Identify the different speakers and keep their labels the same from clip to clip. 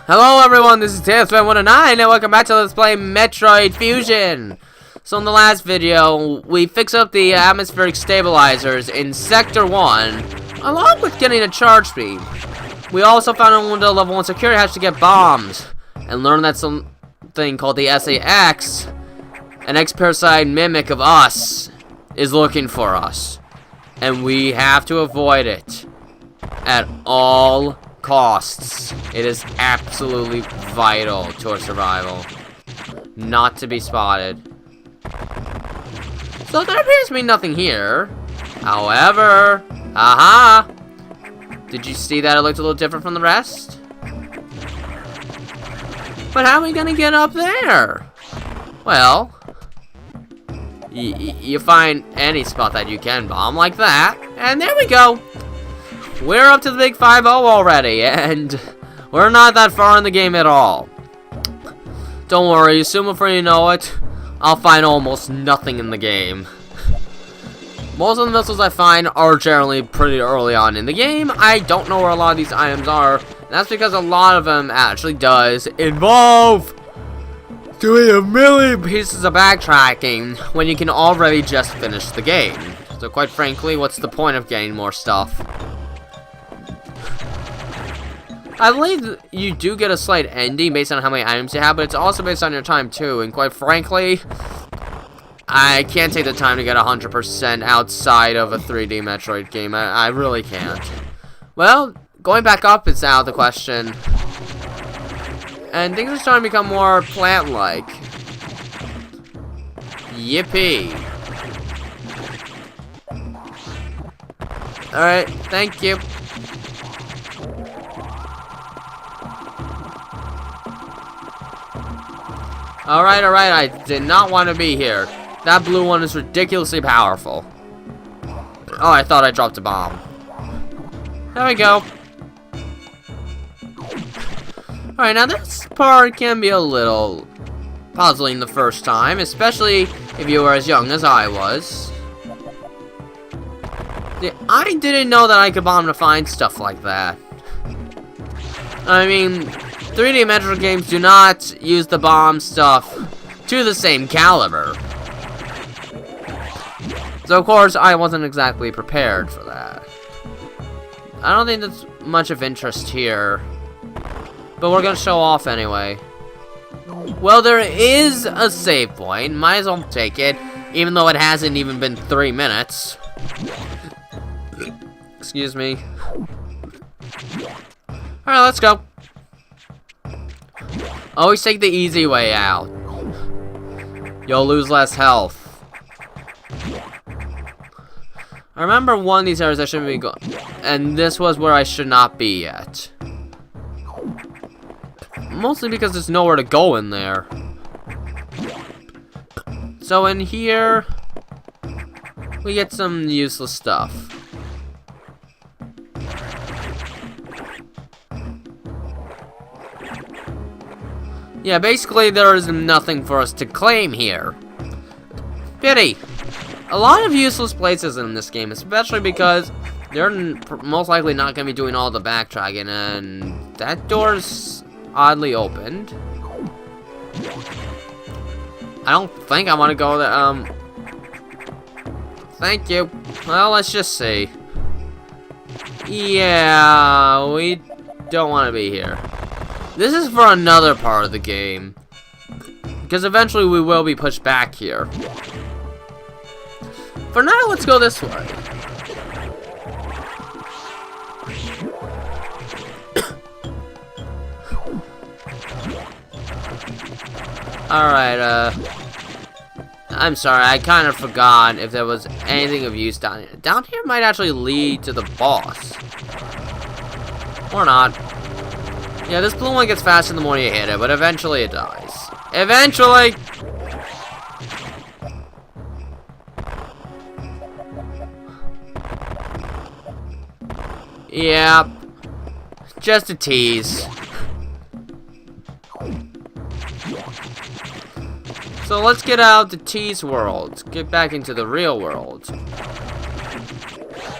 Speaker 1: Hello everyone, this is Intensifies and welcome back to Let's Play Metroid Fusion. So in the last video, we fixed up the atmospheric stabilizers in Sector 1, along with getting a charge beam. We also found a window level 1 security hatch to get bombs, and learned that something called the SAX, an X-Parasite mimic of us, is looking for us. And we have to avoid it at all costs. It is absolutely vital to our survival not to be spotted. So there appears to be nothing here. However, aha! Did you see that it looked a little different from the rest? But how are we gonna get up there? Well, you find any spot that you can bomb like that, and there we go. We're up to the big 5-0 already, and we're not that far in the game at all. Don't worry, soon before you know it, I'll find almost nothing in the game. Most of the missiles I find are generally pretty early on in the game. I don't know where a lot of these items are, and that's because a lot of them actually does involve doing a million pieces of backtracking when you can already just finish the game. So quite frankly, what's the point of getting more stuff? I believe you do get a slight ending based on how many items you have, but it's also based on your time too, and quite frankly, I can't take the time to get 100% outside of a 3D Metroid game. I really can't. Well, going back up is out of the question. And things are starting to become more plant-like. Yippee. Alright, thank you. Alright, I did not want to be here. That blue one is ridiculously powerful. Oh, I thought I dropped a bomb. There we go. Alright, now this part can be a little puzzling the first time, especially if you were as young as I was. See, I didn't know that I could bomb to find stuff like that. I mean, 3D Metroid games do not use the bomb stuff to the same caliber. So of course, I wasn't exactly prepared for that. I don't think there's much of interest here, but we're gonna show off anyway. Well, there is a save point. Might as well take it, even though it hasn't even been 3 minutes. Excuse me. Alright, let's go. Always take the easy way out. You'll lose less health. I remember one of these areas I shouldn't be going, and this was where I should not be yet. Mostly because there's nowhere to go in there. So in here, we get some useless stuff. Yeah, basically there is nothing for us to claim here. Pity. A lot of useless places in this game, especially because they're most likely not going to be doing all the backtracking, and that door's oddly opened. I don't think I want to go there. Thank you. Well, let's just see. Yeah, we don't want to be here. This is for another part of the game, because eventually we will be pushed back here. For now, let's go this way. Alright, I'm sorry, I kind of forgot if there was anything of use down here. Down here might actually lead to the boss. Or not. Yeah, this blue one gets faster the more you hit it, but eventually it dies. Eventually! Yep. Just a tease. So let's get out the tease world. Get back into the real world.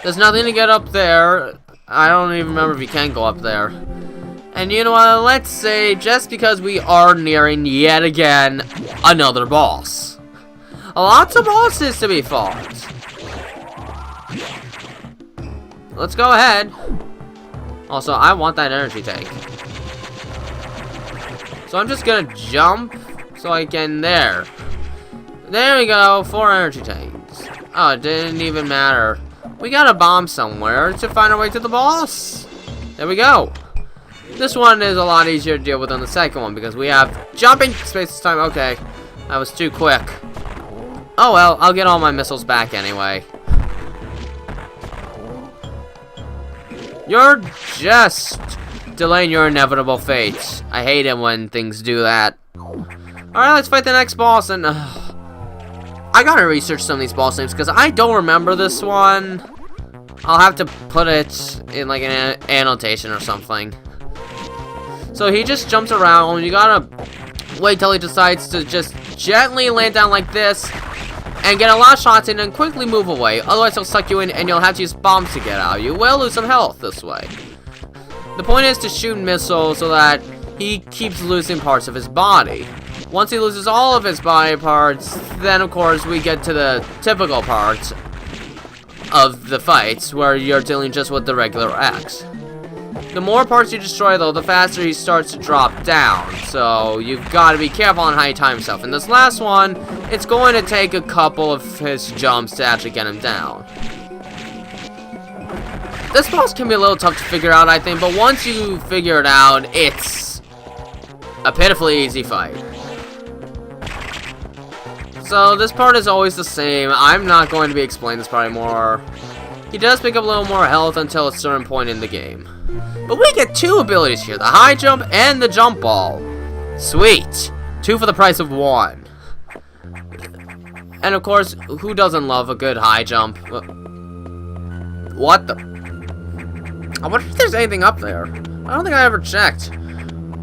Speaker 1: There's nothing to get up there. I don't even remember if you can go up there. And you know what, let's say, just because we are nearing, yet again, another boss. Lots of bosses to be fought. Let's go ahead. Also, I want that energy tank. So I'm just gonna jump so I can, there. There we go, 4 energy tanks. Oh, it didn't even matter. We got a bomb somewhere to find our way to the boss. There we go. This one is a lot easier to deal with than the second one because we have jumping space this time. Okay, that was too quick. Oh well, I'll get all my missiles back anyway. You're just delaying your inevitable fate. I hate it when things do that. Alright, let's fight the next boss. And I gotta research some of these boss names because I don't remember this one. I'll have to put it in like an annotation or something. So he just jumps around. You gotta wait till he decides to just gently land down like this and get a lot of shots in and quickly move away. Otherwise he'll suck you in and you'll have to use bombs to get out. You will lose some health this way. The point is to shoot missiles so that he keeps losing parts of his body. Once he loses all of his body parts, then of course we get to the typical parts of the fights where you're dealing just with the regular X. The more parts you destroy though, the faster he starts to drop down. So you've got to be careful on how you time yourself. In this last one, it's going to take a couple of his jumps to actually get him down. This boss can be a little tough to figure out, I think, but once you figure it out, it's a pitifully easy fight. So this part is always the same. I'm not going to be explaining this part anymore. He does pick up a little more health until a certain point in the game. But we get 2 abilities here, the high jump and the jump ball. Sweet. 2 for the price of 1. And of course, who doesn't love a good high jump? What the? I wonder if there's anything up there. I don't think I ever checked.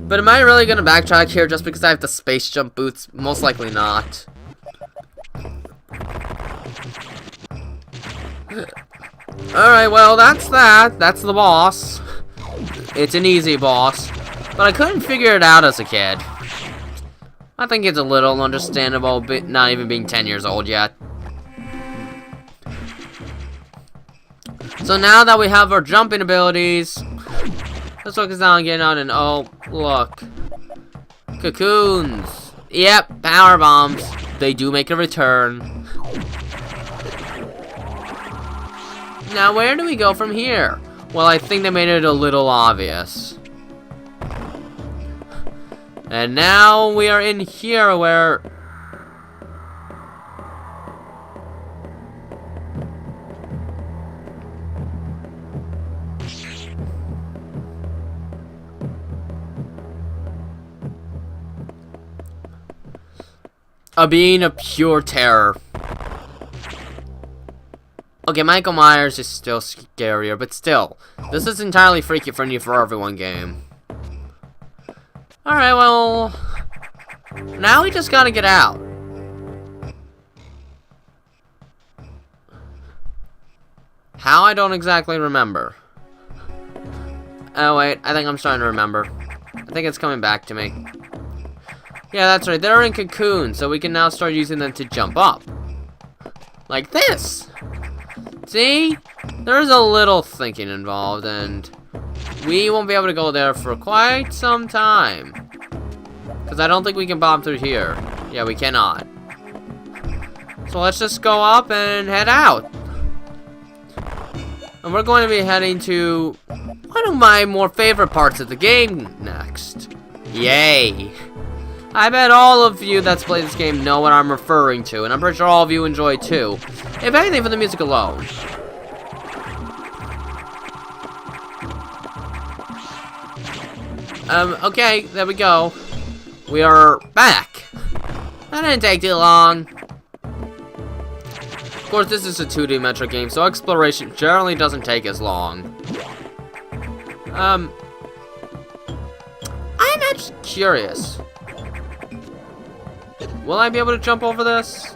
Speaker 1: But am I really going to backtrack here just because I have the space jump boots? Most likely not. Alright, well, that's that. That's the boss. It's an easy boss. But I couldn't figure it out as a kid. I think it's a little understandable, but not even being 10 years old yet. So now that we have our jumping abilities, let's focus on getting out and oh, look. Cocoons. Yep, power bombs. They do make a return. Now, where do we go from here? Well, I think they made it a little obvious. And now we are in here where... a being of pure terror. Okay, Michael Myers is still scarier, but still, this is entirely Freaky Friendly for Everyone game. Alright, well, now we just gotta get out. How, I don't exactly remember. Oh wait, I think I'm starting to remember. I think it's coming back to me. Yeah, that's right, they're in cocoons, so we can now start using them to jump up. Like this! See? There's a little thinking involved, and we won't be able to go there for quite some time. Because I don't think we can bomb through here. Yeah, we cannot. So let's just go up and head out. And we're going to be heading to one of my more favorite parts of the game next. Yay! I bet all of you that's played this game know what I'm referring to, and I'm pretty sure all of you enjoy too. If anything, for the music alone. Okay, there we go. We are back. That didn't take too long. Of course, this is a 2D Metroid game, so exploration generally doesn't take as long. I'm actually curious. Will I be able to jump over this?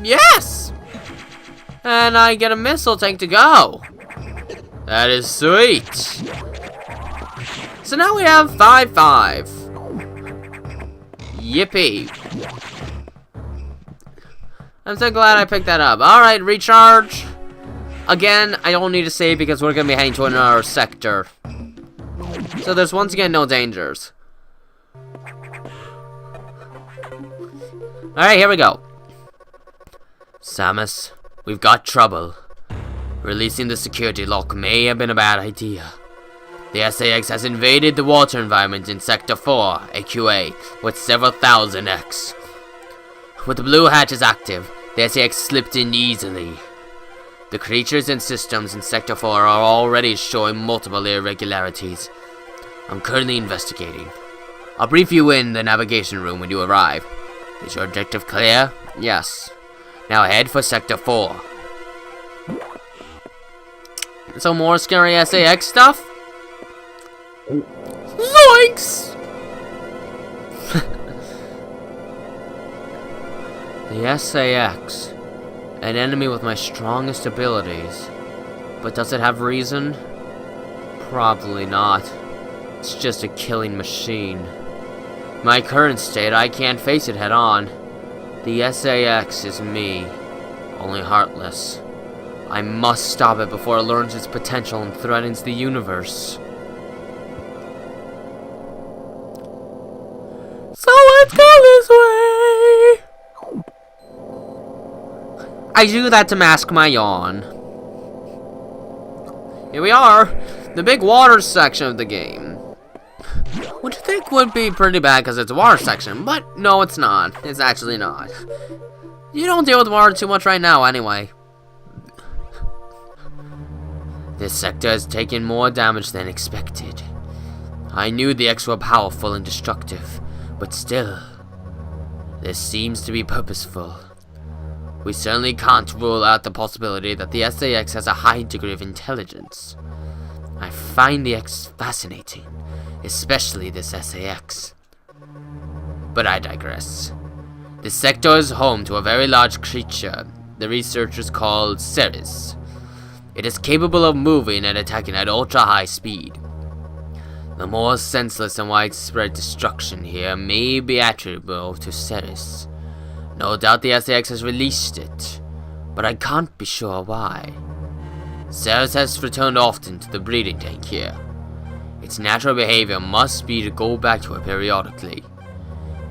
Speaker 1: Yes! And I get a missile tank to go. That is sweet. So now we have 5-5. Yippee. I'm so glad I picked that up. Alright, recharge. Again, I don't need to save because we're going to be heading to another sector. So there's once again no dangers. Alright, here we go. Samus, we've got trouble. Releasing the security lock may have been a bad idea. The SAX has invaded the water environment in Sector 4, AQA, with several thousand X. With the blue hatches active, the SAX slipped in easily. The creatures and systems in Sector 4 are already showing multiple irregularities. I'm currently investigating. I'll brief you in the navigation room when you arrive. Is your objective clear? Yes. Now head for Sector 4. So more scary SAX stuff? Zoinks! The SAX. An enemy with my strongest abilities. But does it have reason? Probably not. It's just a killing machine. My current state, I can't face it head on. The SAX is me. Only heartless. I must stop it before it learns its potential and threatens the universe. So let's go this way! I do that to mask my yawn. Here we are, the big water section of the game. Which I think would be pretty bad because it's a water section, but no, it's not. It's actually not. You don't deal with water too much right now anyway. This sector has taken more damage than expected. I knew the X were powerful and destructive, but still, this seems to be purposeful. We certainly can't rule out the possibility that the SAX has a high degree of intelligence. I find the X fascinating, especially this SAX. But I digress. This sector is home to a very large creature the researchers call Samus. It is capable of moving and attacking at ultra-high speed. The more senseless and widespread destruction here may be attributable to Samus. No doubt the SAX has released it, but I can't be sure why. Samus has returned often to the breeding tank here. Its natural behavior must be to go back to it periodically.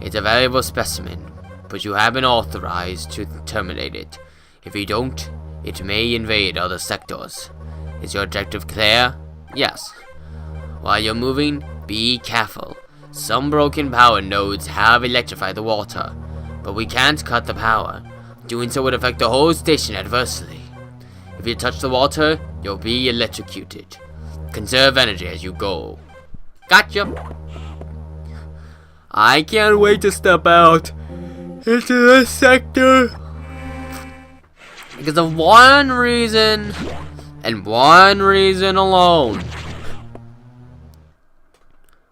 Speaker 1: It's a valuable specimen, but you have been authorized to terminate it. If you don't, it may invade other sectors. Is your objective clear? Yes. While you're moving, be careful. Some broken power nodes have electrified the water, but we can't cut the power. Doing so would affect the whole station adversely. If you touch the water, you'll be electrocuted. Conserve energy as you go. Gotcha! I can't wait to step out into this sector. Because of one reason, and one reason alone.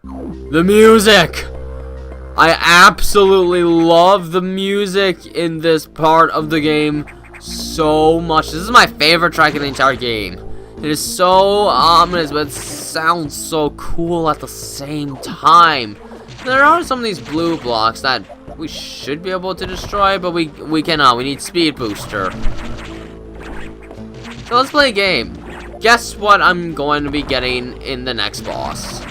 Speaker 1: The music! I absolutely love the music in this part of the game so much. This is my favorite track in the entire game. It is so ominous, but it sounds so cool at the same time. There are some of these blue blocks that we should be able to destroy, but we cannot. We need speed booster. So let's play a game. Guess what I'm going to be getting in the next boss.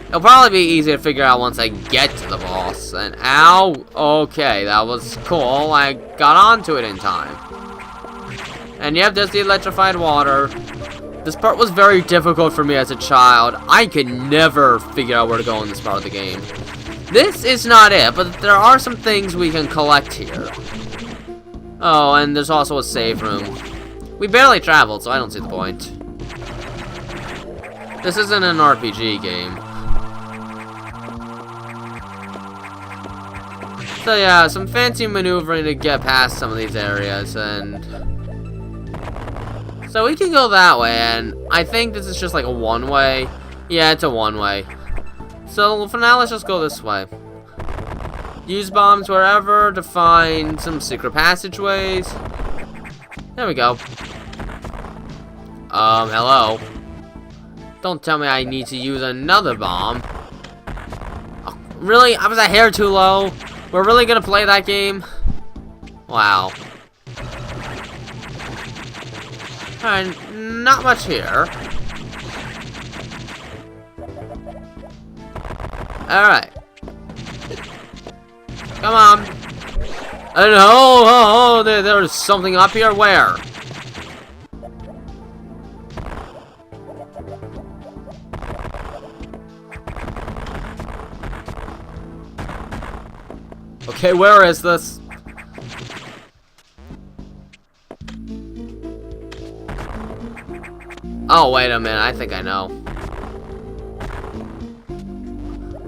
Speaker 1: It'll probably be easy to figure out once I get to the boss. And ow, okay, that was cool. I got onto it in time. And yep, there's the electrified water. This part was very difficult for me as a child. I could never figure out where to go in this part of the game. This is not it, but there are some things we can collect here. Oh, and there's also a save room. We barely traveled, so I don't see the point. This isn't an RPG game. So yeah, some fancy maneuvering to get past some of these areas, and so we can go that way, and I think this is just like a one-way. Yeah, it's a one-way. So for now, let's just go this way. Use bombs wherever to find some secret passageways. There we go. Hello. Don't tell me I need to use another bomb. Oh, really? Was that hair too low? We're really gonna play that game? Wow. Alright, not much here. Alright. Come on. And there's something up here. Where? Okay, where is this? Oh, wait a minute. I think I know.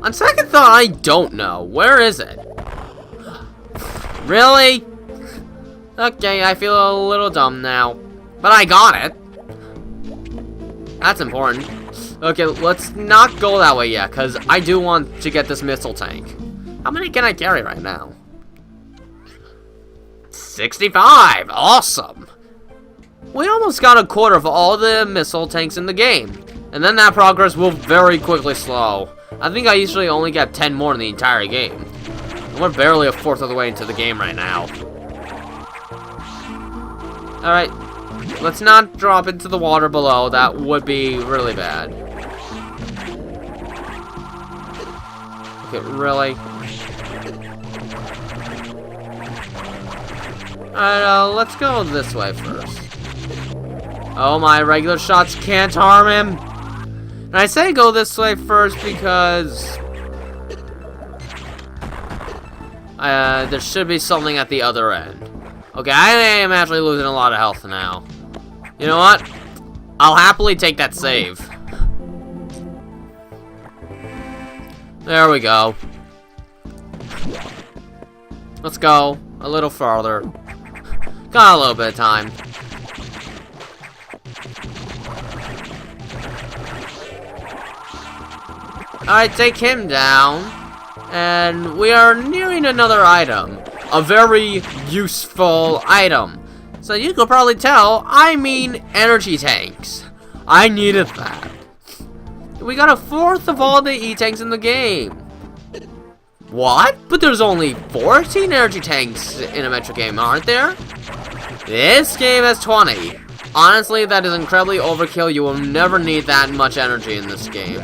Speaker 1: On second thought, I don't know. Where is it? Really? Okay, I feel a little dumb now. But I got it. That's important. Okay, let's not go that way yet, because I do want to get this missile tank. How many can I carry right now? 65! Awesome! We almost got a quarter of all the missile tanks in the game. And then that progress will very quickly slow. I think I usually only get 10 more in the entire game. And we're barely a fourth of the way into the game right now. Alright. Let's not drop into the water below. That would be really bad. Okay, really? Alright, let's go this way first. Oh, my regular shots can't harm him. And I say go this way first because there should be something at the other end. Okay, I am actually losing a lot of health now. You know what? I'll happily take that save. There we go. Let's go a little farther. Got a little bit of time. Alright, take him down. And we are nearing another item. A very useful item. So you could probably tell, I mean energy tanks. I needed that. We got a fourth of all the E-tanks in the game. What? But there's only 14 energy tanks in a Metro game, aren't there? This game has 20. Honestly, that is incredibly overkill. You will never need that much energy in this game.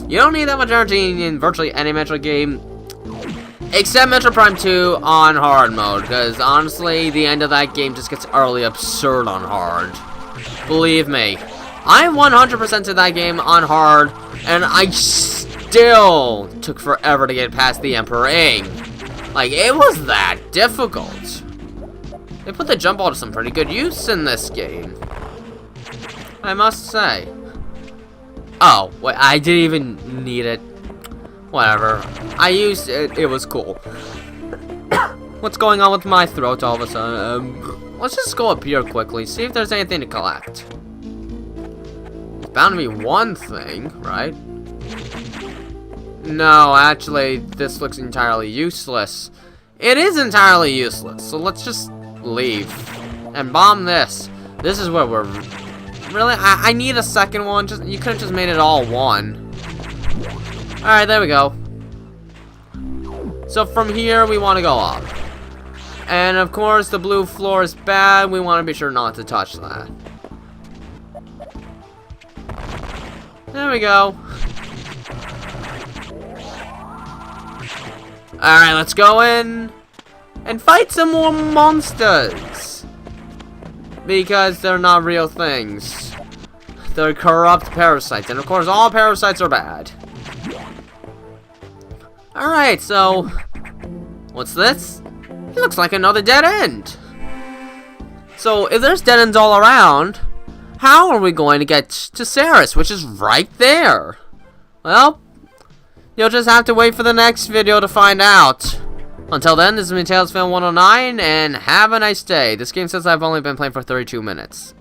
Speaker 1: You don't need that much energy in virtually any Metro game, except Metro Prime 2 on hard mode, because honestly, the end of that game just gets utterly absurd on hard. Believe me, I 100% to that game on hard, and I still took forever to get past the Emperor Ing. Like, it was that difficult. They put the jump ball to some pretty good use in this game, I must say. Oh, wait, I didn't even need it. Whatever. I used it, it was cool. What's going on with my throat all of a sudden? Let's just go up here quickly, see if there's anything to collect. There's bound to be one thing, right? No, actually, this looks entirely useless. It is entirely useless, so let's just leave. And bomb this. This is where we're... Really? I need a second one. You could have just made it all one. Alright, there we go. So from here, we want to go up. And of course, the blue floor is bad. We want to be sure not to touch that. There we go. Alright, let's go in and fight some more monsters. Because they're not real things. They're corrupt parasites. And of course, all parasites are bad. Alright, so... what's this? It looks like another dead end. So, if there's dead ends all around, how are we going to get to Samus, which is right there? Well, you'll just have to wait for the next video to find out. Until then, this is me, TailsFan109, and have a nice day. This game says I've only been playing for 32 minutes.